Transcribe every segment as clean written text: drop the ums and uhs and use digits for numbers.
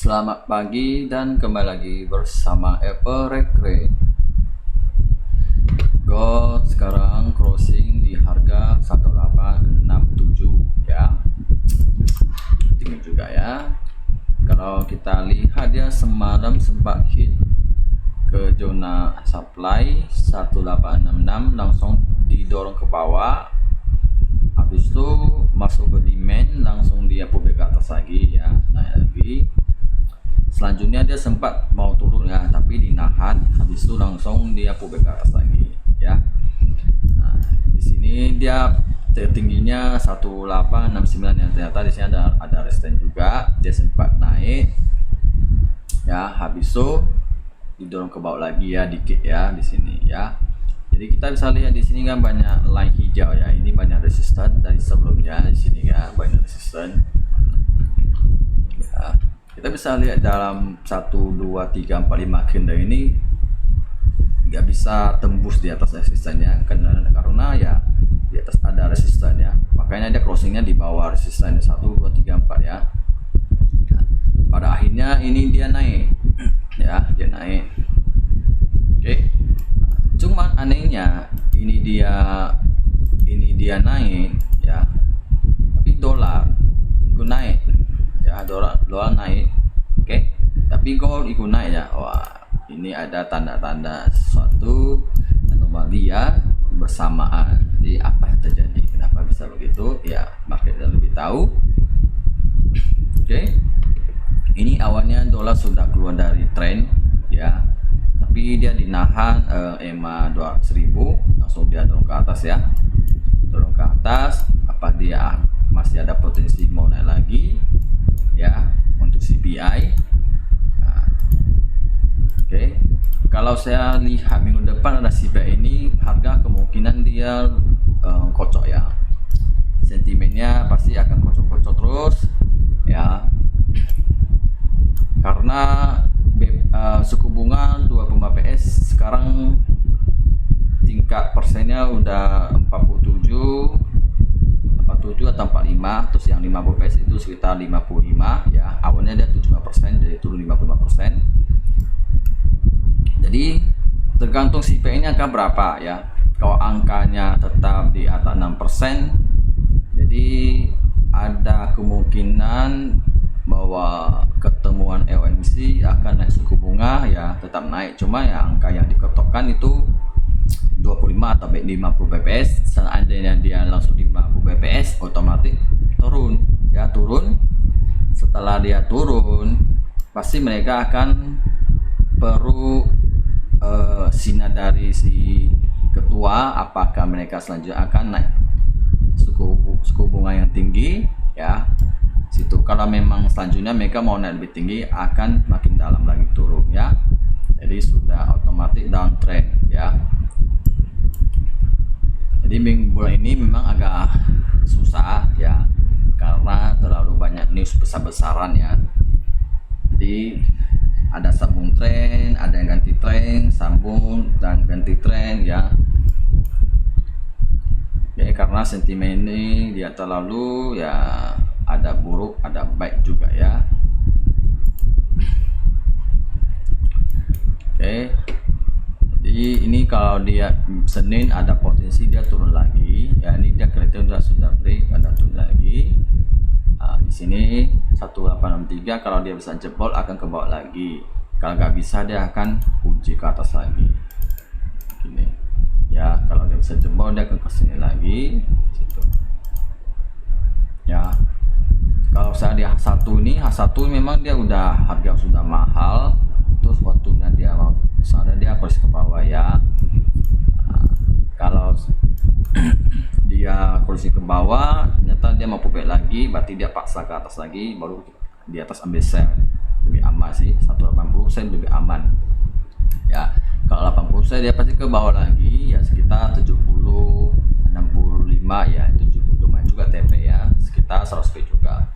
Selamat pagi dan kembali lagi bersama Apple Recre. Gold sekarang closing di harga 1867 ya. Tinggi juga ya. Kalau kita lihat dia semalam sempat hit ke zona supply 1866, langsung didorong ke bawah. Habis itu masuk ke demand, langsung dia pullback ke atas lagi ya, naik lagi. Selanjutnya dia sempat mau turun ya, tapi dinahan. Habis itu langsung dia pullback ke atas lagi ya. Nah, di sini dia tertingginya 1869 ya. Ternyata di sini ada resistance juga. Dia sempat naik ya, habis itu didorong ke bawah lagi ya, dikit ya di sini ya. Jadi kita bisa lihat di sini kan banyak line hijau ya. Ini banyak resistance dari sebelumnya di sini ya, banyak resistance. Ya, kita bisa lihat dalam 1 2 3 4 5 candle ini nggak bisa tembus di atas resistannya karena ya di atas ada resisten ya, makanya dia closingnya di bawah resisten 1 2 3 4 ya. Nah, pada akhirnya ini dia naik ya, dia naik. Oke. Nah, cuman anehnya ini dia naik ya, tapi dolar ikut naik ya, dolar naik. Oke, tapi gold ikut naik ya. Wah, ini ada tanda-tanda suatu anomali ya, bersamaan. Jadi apa yang terjadi, kenapa bisa begitu ya, market lebih tahu. Oke, ini awalnya dolar sudah keluar dari tren ya, tapi dia dinahan EMA 200.000, langsung dia dorong ke atas ya, dorong ke atas. Apa dia masih ada potensi mau naik lagi ya untuk CPI. Nah, oke. Kalau saya lihat minggu depan ada CPI ini, harga kemungkinan dia kocok ya. Sentimennya pasti akan kocok-kocok terus ya. Karena suku bunga 2,5 PS sekarang tingkat persennya udah 47 atau 45, terus yang 50 PS itu sekitar 55 ya. Awalnya dia 75%, jadi turun 55%. Jadi tergantung CPI nya akan berapa ya. Kalau angkanya tetap di atas 6%, jadi ada kemungkinan bahwa ketemuan FOMC akan naik suku bunga ya, tetap naik. Cuma ya angka yang diketokkan itu 25 atau 50 bps. Seandainya dia langsung 50 bps, otomatis turun ya, turun. Setelah dia turun, pasti mereka akan perlu sinyal dari si ketua apakah mereka selanjutnya akan naik suku bunga yang tinggi ya. Situ kalau memang selanjutnya mereka mau naik lebih tinggi, akan makin dalam lagi turun ya. Jadi sudah otomatis downtrend ya. Jadi bulan ini memang agak susah ya, karena terlalu banyak news besar-besaran ya. Jadi ada sambung tren, ada yang ganti tren, sambung dan ganti tren ya. Ya karena sentimen ini dia terlalu ya, ada buruk ada baik juga ya. Oke. Jadi ini kalau dia Senin ada potensi dia turun lagi ya. Ini dia kelihatan sudah break, ada turun lagi. Nah, di sini 1863, kalau dia bisa jebol akan ke bawah lagi. Kalau nggak bisa dia akan uji ke atas lagi. Gini ya, kalau dia bisa jebol dia akan ke sini lagi situ. Ya. Kalau saya di H1 ini, H1 memang dia udah harga sudah mahal. Terus waktunya dia mau misalnya dia kursi ke bawah ya. Nah, kalau dia kursi ke bawah ternyata dia mau pullback lagi, berarti dia paksa ke atas lagi, baru di atas ambil sell, lebih aman sih. 180 sen lebih aman ya. Kalau 80 sen dia pasti ke bawah lagi ya, sekitar 70 65 ya, itu lumayan juga TP ya, sekitar 100 p juga.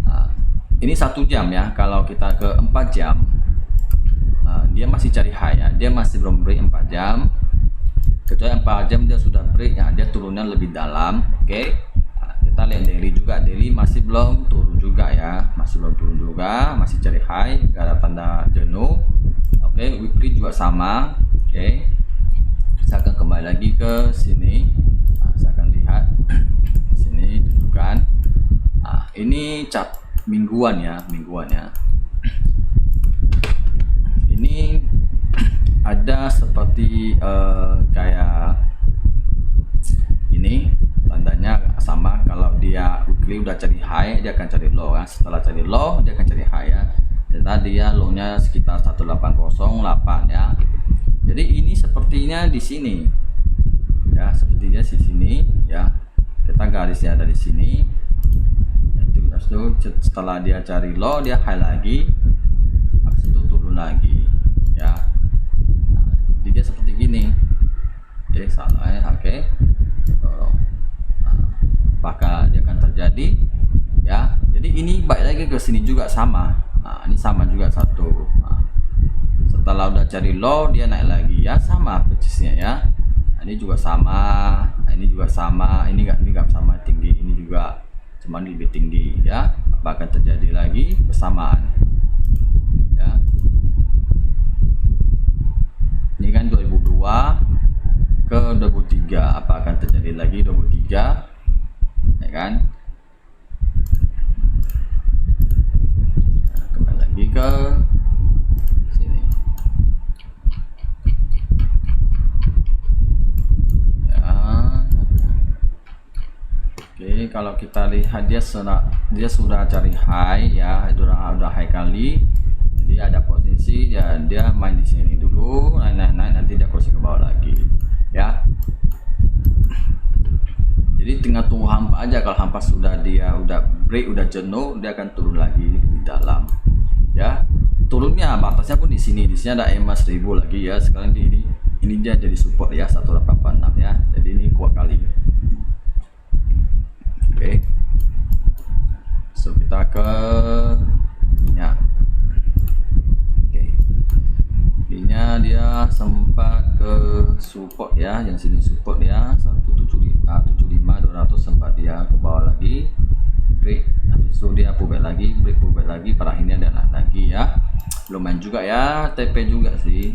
Nah, ini 1 jam ya. Kalau kita ke 4 jam, dia masih cari high ya, dia masih belum break 4 jam. Kecuali 4 jam dia sudah break ya, dia turunnya lebih dalam. Oke. Nah, kita lihat daily juga, daily masih belum turun juga ya, masih belum turun juga, masih cari high, nggak ada tanda jenuh. Oke, weekly juga sama. Oke, saya akan kembali lagi ke sini. Saya akan lihat di sini tunjukkan. Ini chart mingguan ya. Ini ada seperti kayak ini tandanya sama. Kalau dia weekly udah cari high, dia akan cari low ya. Setelah cari low, dia akan cari high ya. Ternyata dia low-nya sekitar 1808 ya. Jadi ini sepertinya di sini ya, sepertinya di sini ya. Kita garisnya ada di sini. Itu setelah dia cari low, dia high lagi, habis itu turun lagi ya. Jadi dia seperti gini. Oke, salah ya. Oke. Apakah dia akan terjadi ya? Jadi ini balik lagi ke sini juga sama. Ini sama juga satu. Setelah udah cari low, dia naik lagi ya, sama persisnya ya. Ini juga sama, ini juga sama, ini nggak sama tinggi, ini juga cuma lebih tinggi ya. Apa akan terjadi lagi bersamaan ya? Ini kan 2002 ke 2003, apa akan terjadi lagi 2003 ya kan? Kembali lagi ke sini ya. Oke, kalau kita lihat dia sudah cari high ya, udah high kali. Jadi ada potensi dia main di sini dulu, naik nanti dia kursi ke bawah lagi ya. Jadi tinggal tunggu hampa aja. Kalau hampa dia udah break, udah jenuh, dia akan turun lagi di dalam ya. Turunnya batasnya pun di sini ada EMA 1000 lagi ya. Sekarang ini dia jadi support ya, 1846 ya. Jadi ini kuat kali. Oke, so kita ke minyak. Oke, minyak dia sempat ke support ya, yang sini support ya, 175 200, sempat dia ke bawah lagi, break, habis itu dia pullback lagi, pada akhirnya dia naik lagi ya. Lumayan juga ya, TP juga sih.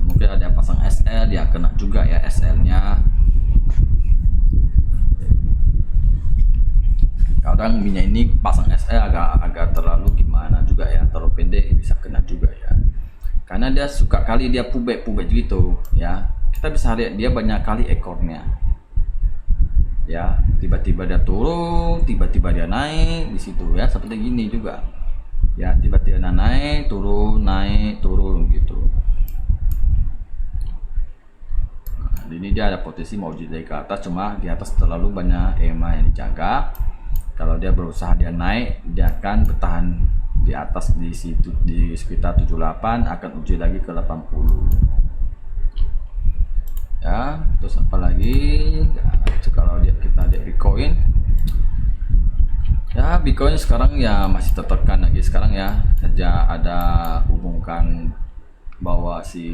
Mungkin ada pasang SL, dia kena juga ya SL nya. Kadang minyak ini pasang SL agak terlalu gimana juga ya, terlalu pendek bisa kena juga ya, karena dia suka kali dia pullback gitu ya. Kita bisa lihat dia banyak kali ekornya ya, tiba-tiba dia turun, tiba-tiba dia naik di situ ya, seperti gini juga ya, tiba-tiba naik turun gitu. Ini dia ada potensi mau jadi ke atas, cuma di atas terlalu banyak EMA yang dijaga. Kalau dia berusaha dia naik, dia akan bertahan di atas di situ di sekitar 78, akan uji lagi ke 80 ya. Terus apa lagi ya, kalau kita lihat Bitcoin ya, Bitcoin sekarang ya masih tertekan lagi sekarang ya. Sejak ada hubungkan bahwa si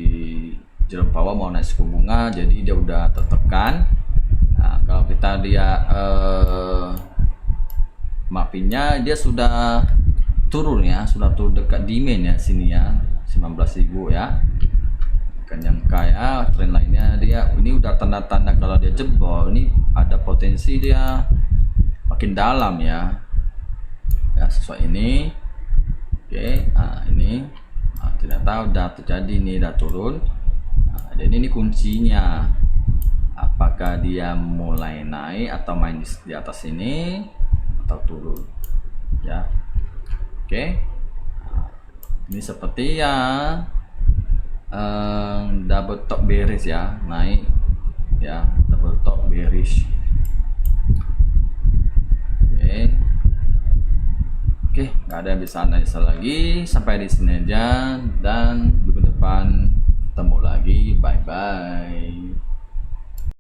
Jerome Powell mau naik suku bunga, jadi dia udah tertekan. Nah, kalau kita lihat mappingnya, dia sudah turun ya, sudah turun dekat demand ya sini ya, 19.000 ya. Kan yang kaya tren lainnya dia ini udah tanda-tanda kalau dia jebol, ini ada potensi dia makin dalam ya. Ya sesuai ini. Oke, ini ternyata udah terjadi, ini udah turun. Dan ini kuncinya, apakah dia mulai naik atau main di atas ini atau turun ya. Oke, ini seperti ya double top bearish ya, naik ya, double top bearish. Oke, nggak ada yang bisa analisa lagi, sampai di sini aja, dan minggu depan ketemu lagi. Bye bye.